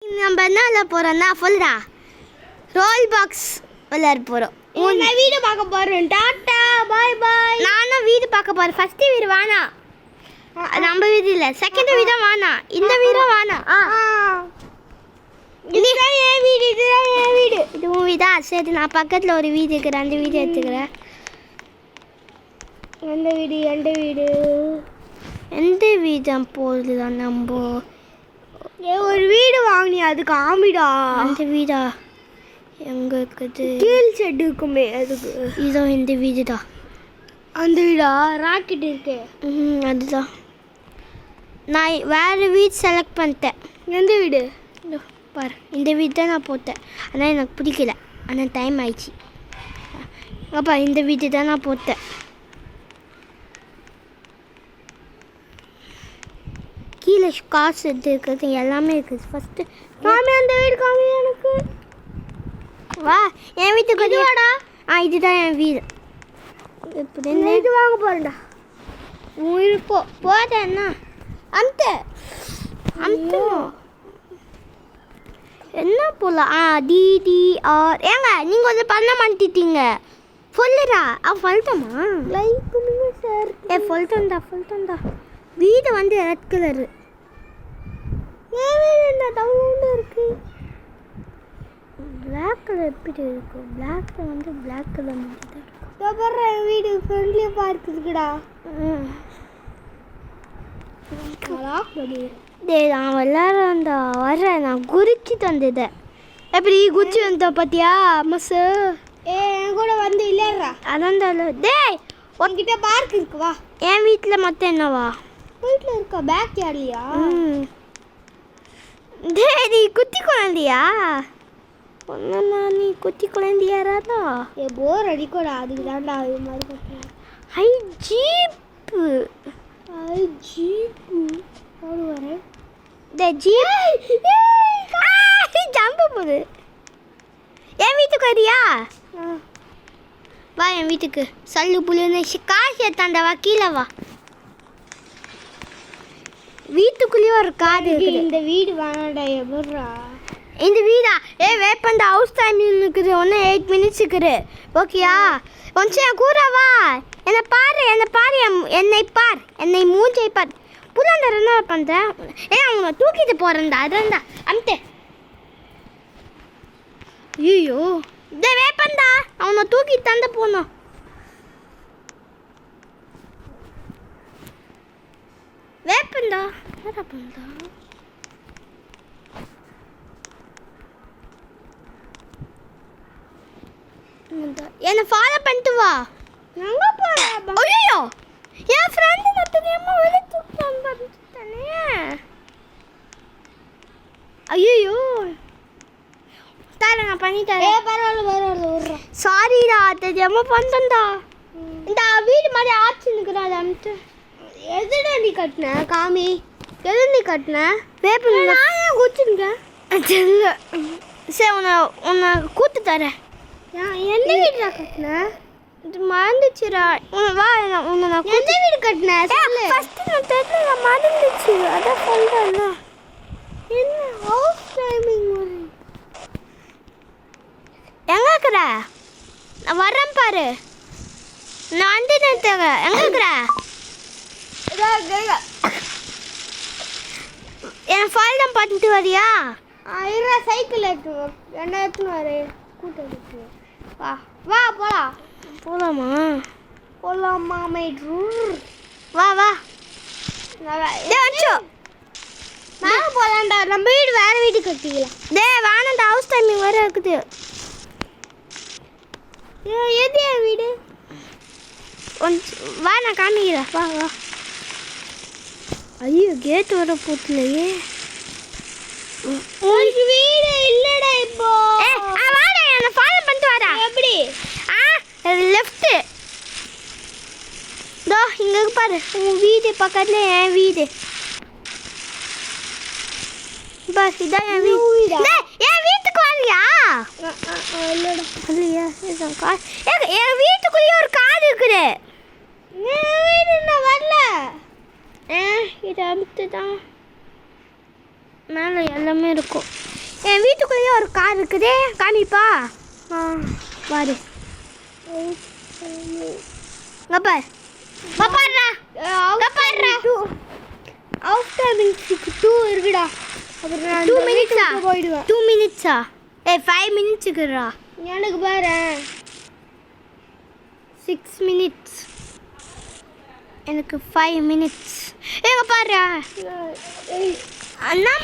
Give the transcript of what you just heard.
நம்ம என்ன விளையாட போறோம்னா சொல்றா ரோல் பாக்ஸ் விளையாட போறோம். நான் வீடு பார்க்க போறேன். Tata bye bye. நானும் வீடு பார்க்க போறேன். ஃபர்ஸ்ட் வீடு வானா, நம்ம வீடு இல்ல, செகண்ட் வீடு வானா, இந்த வீடு வானா. இதுதான் என் வீடு, இதுதான் என் வீடு. இது உன் வீடா? சரி, நான் பக்கத்துல ஒரு வீடு இருக்கிறேன், அந்த வீடு எடுத்துக்கிறேன். எந்த வீடு? எந்த வீடு? எந்த வீடு போடலாம் நம்ம? ஒரு வீடு வாங்கினி, அது காமிடா. அந்த வீடா எங்க இருக்குது? கீழ் செட்டு இருக்குமே, அதுக்கு. இதோ இந்த வீடுடா. அந்த வீடா? ராக்கெட் இருக்கு. அதுதான். நான் வேற வீடு செலக்ட் பண்ணிட்டேன். எந்த வீடு? இதோ பாரு, இந்த வீடு தான் நான் போட்டேன். ஆனால் எனக்கு பிடிக்கல, ஆனால் டைம் ஆயிடுச்சு. அப்பா இந்த வீடு தான் நான் போட்டேன். கீழே காசு இருக்குது, எல்லாமே இருக்குது. ஃபஸ்ட்டு காமி, அந்த வீடு காமி எனக்கு. வா என் வீட்டுக்கு வாடா. இதுதான் என் வீடு. இப்படி இது வாங்க போறேன்டா. போதேன்னா அந்த அந்த என்ன போலாம்? டிடிஆர். ஏங்க நீங்கள் கொஞ்சம் பண்ண மாட்டீங்க. சொல்லுறா. சொல்லிட்டோமா? லைக் பண்ணுங்க சார். சொல்லிட்டோம்டா. வீடு வந்து ரெட் கலரு. என் வீடு என்ன டவுன்ல இருக்கு? பிளாக் கலர் எப்படி இருக்கும்? பிளாக்ல வந்து பிளாக் கலர் மாதிரி தான் இருக்கும். என் வீடு ஃப்ரெண்ட்லி பார்க் இருக்குடா. டேய், நான் விளாட்றேன்டா, வர்றேன். நான் குறிச்சிட்டு வந்தேன். எப்படி குச்சி வந்தோம் பார்த்தியா மஸ்ஸு? என் கூட வந்து இல்லையா? அதான் டேய், உன்கிட்ட பார்க் இருக்கு, வா. என் வீட்டில் மொத்தம் என்னவா? வீட்டில் இருக்கா? பேக் யார்லையா? டேய், நீ குட்டி குழந்தையா? ஒன்றுண்ணா, நீ குட்டி குழந்தையாராதா? போர் அடிக்கூடா, அதுக்கு தான்டா அது மாதிரி கட்டுறேன். ஜீப்பு. ஜீப்பு ஓடு வரேன். ஜீப் ஜம்பு போகுது. என் வீட்டுக்கு வரியா? வா என் வீட்டுக்கு. சல்லு புள்ளின்னு காசு எடுத்தாண்டா, வா கீழே வா. வீட்டுக்குள்ளேயே ஒரு கார் இருக்குது. இந்த வீடு வேணாடா. எப்படா இந்த வீடா? வேப்பந்த ஹவுஸ் டைம் இருக்குது, ஒன்றும் 8 மினிட்ஸ் இருக்குது. ஓகேயா? கொஞ்சம் கூட வா. என்னை பாரு, என்னை மூஞ்சை பார். புல்லாண்டர் என்ன பண்ணுறேன்? அவனை தூக்கிட்டு போகிறேன்டா. அதான்டா அம்தே. ஐயோ வேப்பந்தா, அவனை தூக்கிட்டு தந்த போனோம். வேப்பந்தா என்ன பண்ணா? என்னை ஃபாலோ பண்ணிட்டு வா. எங்க போற? ஐயோ, என் ஃப்ரெண்டு நான் தெரியாம வெளியே தூக்கிட்டு வந்துட்டானே. ஐயோ தாரேன், நான் பண்ணிட்டேன். பரவாயில்ல. சாரிடா, தெரியாம பண்ணிட்டேன்டா. இந்த வீடு மாதிரி ஆச்சு நிற்கிறாள். அமிட்டு எதுடா நீ கட்டின? காமி, எது நீ கட்டின? வேப்பில நான் ஏன் குச்சிருக்கேன்? சரி, உன்னை கூத்து தரேன். எந்த வீடுடா கட்டின? இது மறந்துச்சுடா. வா, உன்னை நான் எந்த வீடு கட்டின? ஃபர்ஸ்ட் நான் தெரியல, மறந்துச்சு. அதான் சொல்றேன்ல. என்ன ஹவுஸ் டைமிங் வரும்? எங்க இருக்கிற? நான் வரேன் பாரு. நான் வந்து நிறுத்தங்க. எங்க இருக்கிற? என் ஃபால் தான் பார்த்துட்டு வரியா? சைக்கிள் எடுத்துன்னு வர கூட்டு. வா வா போலாம். போலாமா மேட்ரு? வா நான் போலாம்டா. நம்ம வீடு வேற வீடு கட்டிக்கலாம். வேணாண்டா, ஹவுஸ் டைமிங் வேற இருக்குது. எது என் வீடு? வா, நான் காமிக்கிறேன். வா. ஐயோ, கேட் வர போட்டுலையே. உனக்கு வீடு இல்லடா இப்போ. வாடா, என்ன ஃபாலோ பண்ணிட்டு வாடா. எப்படி? லெஃப்ட். தோ இங்க பாரு, உன் வீடு பக்கத்துல என் வீடு. பஸ் இதான் என் வீடு. என் வீட்டுக்கு வரலையா? இல்லையா? என் வீட்டுக்குள்ளேயே ஒரு கார் இருக்குது. என் வீடு இன்னும் வரல. இது அடுத்து தான் மேலே எல்லாமே இருக்கும். என் வீட்டுக்குள்ளேயே ஒரு கார் இருக்குதே, காமிப்பா. பாரு இங்க பாரு, பாப்பாடுறா பாப்பாடுறா. அவுட் டைமிங்ஸ்க்கு 2 இருக்குடா. அப்புறம் 2 மினிட்ஸா போயிடுவேன். 2 மினிட்ஸா 5 மினிட்ஸுக்குறா. எனக்கு பாரு 6 மினிட்ஸ், எனக்கு 5 மினிட்ஸ். எங்க பாரு அண்ணா